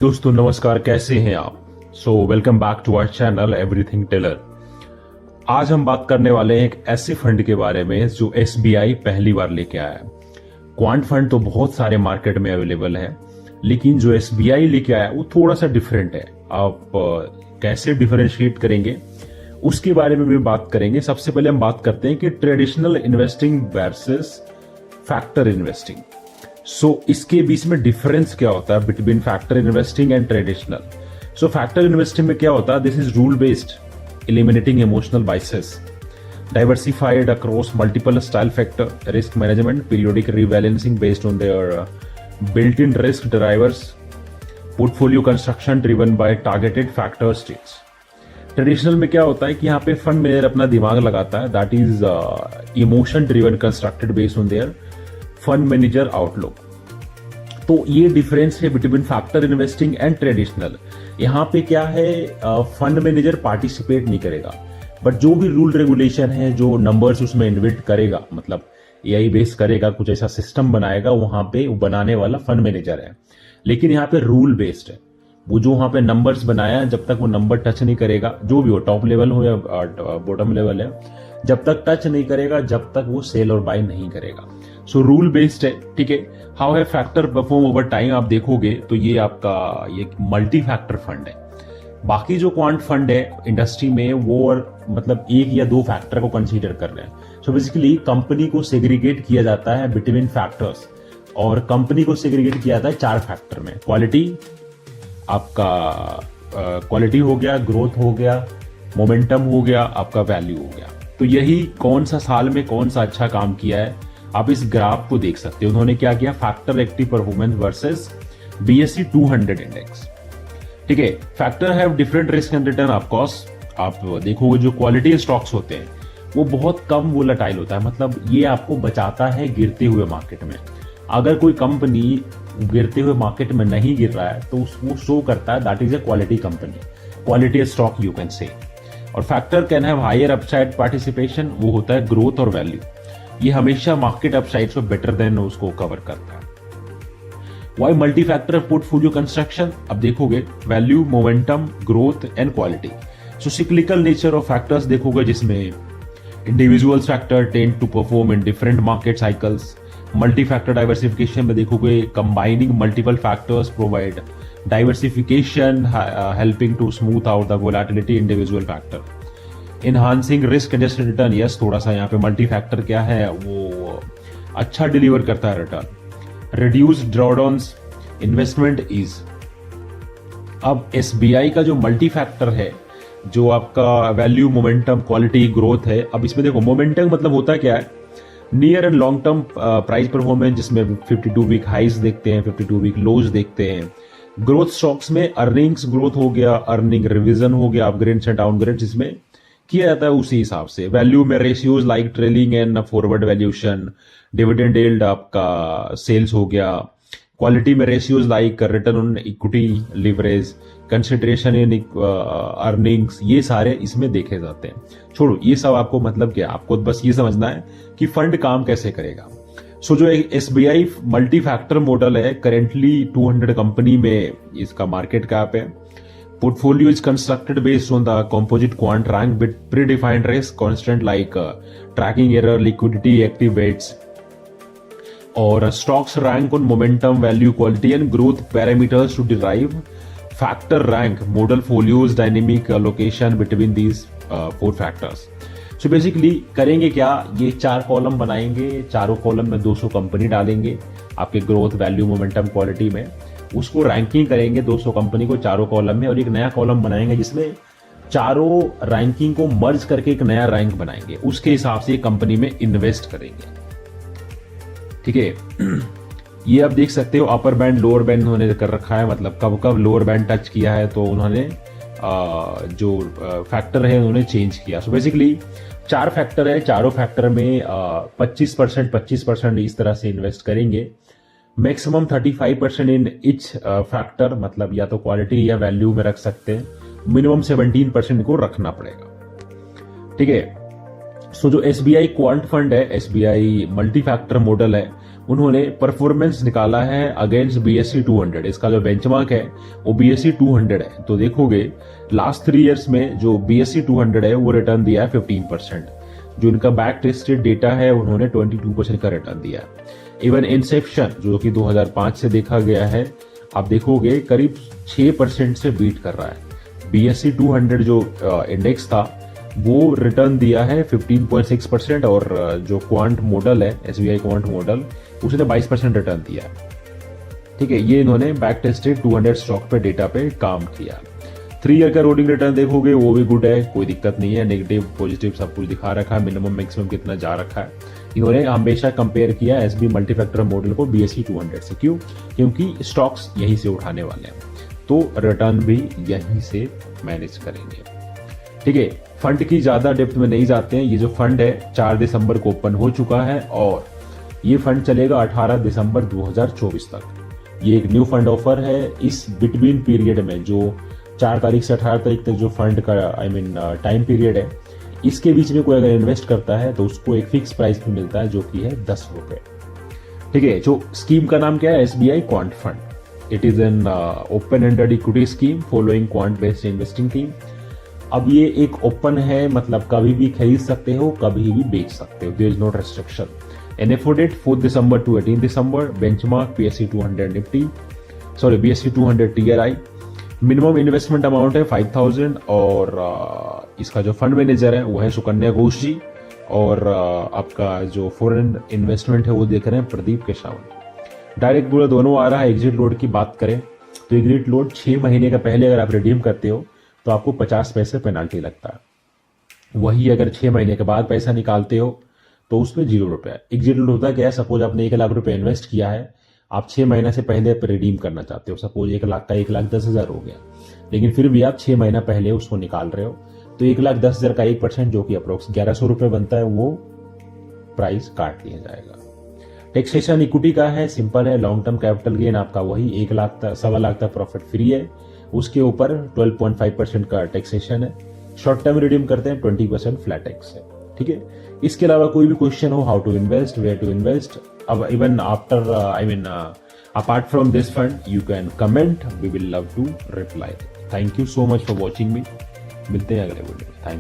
दोस्तों नमस्कार, कैसे हैं आप। Welcome back to our channel everything tailor. आज हम बात करने वाले हैं एक ऐसे फंड के बारे में जो एसबीआई पहली बार लेके आया है। क्वांट फंड तो बहुत सारे मार्केट में अवेलेबल है, लेकिन जो एसबीआई लेके आया वो थोड़ा सा डिफरेंट है। आप कैसे डिफरेंशिएट करेंगे उसके बारे में भी बात करेंगे। सबसे पहले हम बात करते हैं कि traditional investing versus factor investing. इसके बीच में डिफरेंस क्या होता है between factor investing and traditional. Factor investing में क्या होता है, this is rule based, eliminating emotional biases, diversified across multiple style factor, risk management, periodic rebalancing based on their built-in risk drivers, portfolio construction driven by targeted factor states. Traditional में क्या होता है कि यहाँ पे फंड मैनेजर अपना दिमाग लगाता है, that is emotion driven constructed based on their fund manager outlook. तो ये डिफरेंस है between factor investing and traditional. यहाँ पे क्या है, फंड मैनेजर पार्टिसिपेट नहीं करेगा, बट जो भी रूल रेगुलेशन है, जो नंबर्स उसमें इन्वेट करेगा, मतलब एआई बेस करेगा, कुछ ऐसा सिस्टम बनाएगा, वहां पे वो बनाने वाला फंड मैनेजर है। लेकिन यहाँ पे रूल बेस्ड है। वो जो वहां पे नंबर्स बनाया, जब तक वो नंबर टच नहीं करेगा, जो भी हो, टॉप लेवल हो या बॉटम लेवल है, जब तक टच नहीं करेगा, जब तक वो सेल और बाय नहीं करेगा। रूल बेस्ड है, ठीक है। हाउ है फैक्टर परफॉर्म ओवर टाइम, आप देखोगे तो ये आपका ये मल्टी फैक्टर फंड है। बाकी जो क्वांट फंड है इंडस्ट्री में, वो और मतलब एक या दो फैक्टर को कंसीडर कर रहे हैं। बेसिकली कंपनी को सेग्रीगेट किया जाता है बिटवीन फैक्टर्स, और कंपनी को सेग्रीगेट किया जाता है 4 फैक्टर में। क्वालिटी, आपका क्वालिटी हो गया, ग्रोथ हो गया, मोमेंटम हो गया, आपका वैल्यू हो गया। तो यही कौन सा साल में कौन सा अच्छा काम किया है, आप इस ग्राफ को देख सकते हो। उन्होंने क्या किया, factor active performance versus BSE 200 index, ठीक है। Factor have different risk and return of course. आप देखोगे जो क्वालिटी स्टॉक्स होते हैं वो बहुत कम वोलेटाइल होता है, मतलब ये आपको बचाता है गिरते हुए मार्केट में। अगर कोई कंपनी गिरते हुए मार्केट में नहीं गिर रहा है तो वो शो करता है that is a quality company, quality stock you can say. और factor can have higher upside participation, वो होता है ग्रोथ और वैल्यू। ये हमेशा मार्केट अपसाइड से बेटर देन उसको कवर करता है। Why multi factor portfolio construction, अब देखोगे value, momentum, growth and quality. Cyclical nature of factors देखोगे, जिसमें individual factor tend to perform in different market cycles. Multi factor diversification में देखोगे combining multiple factors provide diversification, helping to smooth out the volatility individual factor. Enhancing risk adjusted return, yes, थोड़ा सा यहाँ पे multi factor क्या है, वो अच्छा डिलीवर करता है return. Reduce drawdowns, investment ease. अब एसबीआई का जो मल्टी फैक्टर है, जो आपका वैल्यू, मोमेंटम, क्वालिटी, ग्रोथ है, अब इसमें देखो मोमेंटम मतलब होता क्या है, near and long term price performance, जिसमें 52 वीक हाइज देखते हैं, 52 वीक लोज देखते हैं। ग्रोथ स्टॉक्स में अर्निंग्स ग्रोथ हो गया, अर्निंग रिविजन हो गया, अपग्रेड्स एंड डाउनग्रेड्स इसमें किया जाता है उसी हिसाब से। वैल्यू में ratios like trailing and forward valuation, dividend yield, आपका सेल्स हो गया। क्वालिटी में ratios like return on equity, leverage, consideration in earnings, ये सारे इसमें देखे जाते हैं। छोड़ो ये सब, आपको मतलब क्या, आपको बस ये समझना है कि फंड काम कैसे करेगा। जो एसबीआई मल्टी फैक्टर मॉडल है, करेंटली 200 कंपनी में इसका मार्केट कैप है। Portfolio is constructed based on the composite quant rank with predefined risk constant like tracking error, liquidity, active weights, or stocks rank on momentum, value, quality and growth parameters to derive factor rank. Model follows dynamic allocation between these 4 factors. So basically करेंगे क्या, ये 4 column बनाएंगे, चारों column में 200 company डालेंगे आपके growth, value, momentum, quality में। उसको रैंकिंग करेंगे 200 कंपनी को चारों कॉलम में, और एक नया कॉलम बनाएंगे जिसमें चारों रैंकिंग को मर्ज करके एक नया रैंक बनाएंगे। उसके हिसाब से कंपनी में इन्वेस्ट करेंगे, ठीक है। ये आप देख सकते हो, अपर बैंड, लोअर बैंड उन्होंने कर रखा है, मतलब कब कब लोअर बैंड टच किया है तो उन्होंने जो फैक्टर है उन्होंने चेंज किया। बेसिकली 4 फैक्टर है, चारों फैक्टर में 25% इस तरह से इन्वेस्ट करेंगे। मैक्सिमम 35% इन इच फैक्टर, मतलब या तो क्वालिटी या वैल्यू में रख सकते हैं। मिनिमम 17% को रखना पड़ेगा, ठीक है। जो एसबीआई क्वांट फंड है, एसबीआई मल्टी फैक्टर मॉडल है, उन्होंने परफॉर्मेंस निकाला है अगेंस्ट BSE 200। इसका जो बेंचमार्क है वो BSE 200 है। तो देखोगे लास्ट 3 इयर्स में जो BSE 200 है वो रिटर्न दिया है 15%। जो इनका बैक टेस्टेड डेटा है उन्होंने 22% का रिटर्न दिया है। इवन इंसेप्शन जो कि 2005 से देखा गया है, आप देखोगे करीब 6% से बीट कर रहा है। BSE 200 जो इंडेक्स था वो रिटर्न दिया है 15.6% और जो क्वांट मॉडल है SBI क्वांट मॉडल उसने 22% रिटर्न दिया है। ठीक है, ये इन्होंने बैक टेस्टेड 200 स्टॉक पे डेटा पे काम किया। 3 ईयर का रोलिंग रिटर्न देखोगे वो भी गुड है, कोई दिक्कत नहीं है। नेगेटिव पॉजिटिव सब कुछ दिखा रखा है, मिनिमम मैक्सिमम कितना जा रखा है। इन्होंने हमेशा कंपेयर किया SB मल्टीफैक्टर मॉडल को BSE 200 से। क्यों? क्योंकि स्टॉक्स यहीं से उठाने वाले हैं, तो रिटर्न भी यहीं से मैनेज करेंगे। ठीक है, फंड की ज्यादा डेप्थ में नहीं जाते हैं। ये जो फंड है 4 दिसंबर को ओपन हो चुका है और ये फंड चलेगा 18 दिसंबर 2024 तक। ये एक न्यू फंड ऑफर है। इस बिटवीन पीरियड में जो 4 तारीख से 18 तारीख तक जो फंड का टाइम पीरियड है, इसके बीच में कोई अगर इन्वेस्ट करता है तो उसको एक फिक्स प्राइस पे मिलता है जो कि है 10 रुपए। ठीक है, जो स्कीम का नाम क्या है? SBI quant fund. It is an open ended equity scheme following quant based investing theme. अब ये एक ओपन है, मतलब कभी भी खरीद सकते हो, कभी भी बेच सकते हो, there is no restriction. NFO date 4 दिसंबर टू 18 दिसंबर। Benchmark BSE 200 Nifty, sorry BSE 200 TRI। Minimum investment amount है 5000 और इसका जो फंड मैनेजर है वो है सुकन्या घोष जी और आपका जो फॉरेन इन्वेस्टमेंट है वो देख रहे हैं प्रदीप केशावन। डायरेक्ट बोला दोनों आ रहा है। एग्जिट लोड की बात करें तो एग्जिट लोड 6 महीने का पहले अगर आप रिडीम करते हो तो आपको 50 पैसे पेनाल्टी लगता है। वही अगर 6 महीने के बाद पैसा निकालते हो तो उसमें 0 रुपया। एग्जिट लोड होता क्या है? सपोज आपने 1 लाख रुपए इन्वेस्ट किया है, आप 6 महीने से पहले रिडीम करना चाहते हो। सपोज 1 लाख का 1,10,000 हो गया, लेकिन फिर भी आप 6 महीना पहले उसको निकाल रहे हो, तो 1,10,000 का 1% जो कि अप्रोक्स 1100 रुपए बनता है वो प्राइस काट लिया जाएगा। टैक्सेशन इक्विटी का है, सिंपल है। लॉन्ग टर्म कैपिटल गेन आपका वही 1 लाख तक 1.25 लाख तक प्रॉफिट फ्री है, उसके ऊपर 12.5% का टैक्सेशन है। शॉर्ट टर्म रिडीम करते हैं 20% फ्लैट टैक्स है। ठीक है, इसके अलावा कोई भी क्वेश्चन हो, how to invest, where to invest, अब even after apart from this fund you can comment, we will love to reply. Thank you so much for watching me. मिलते हैं अगले वीडियो में। थैंक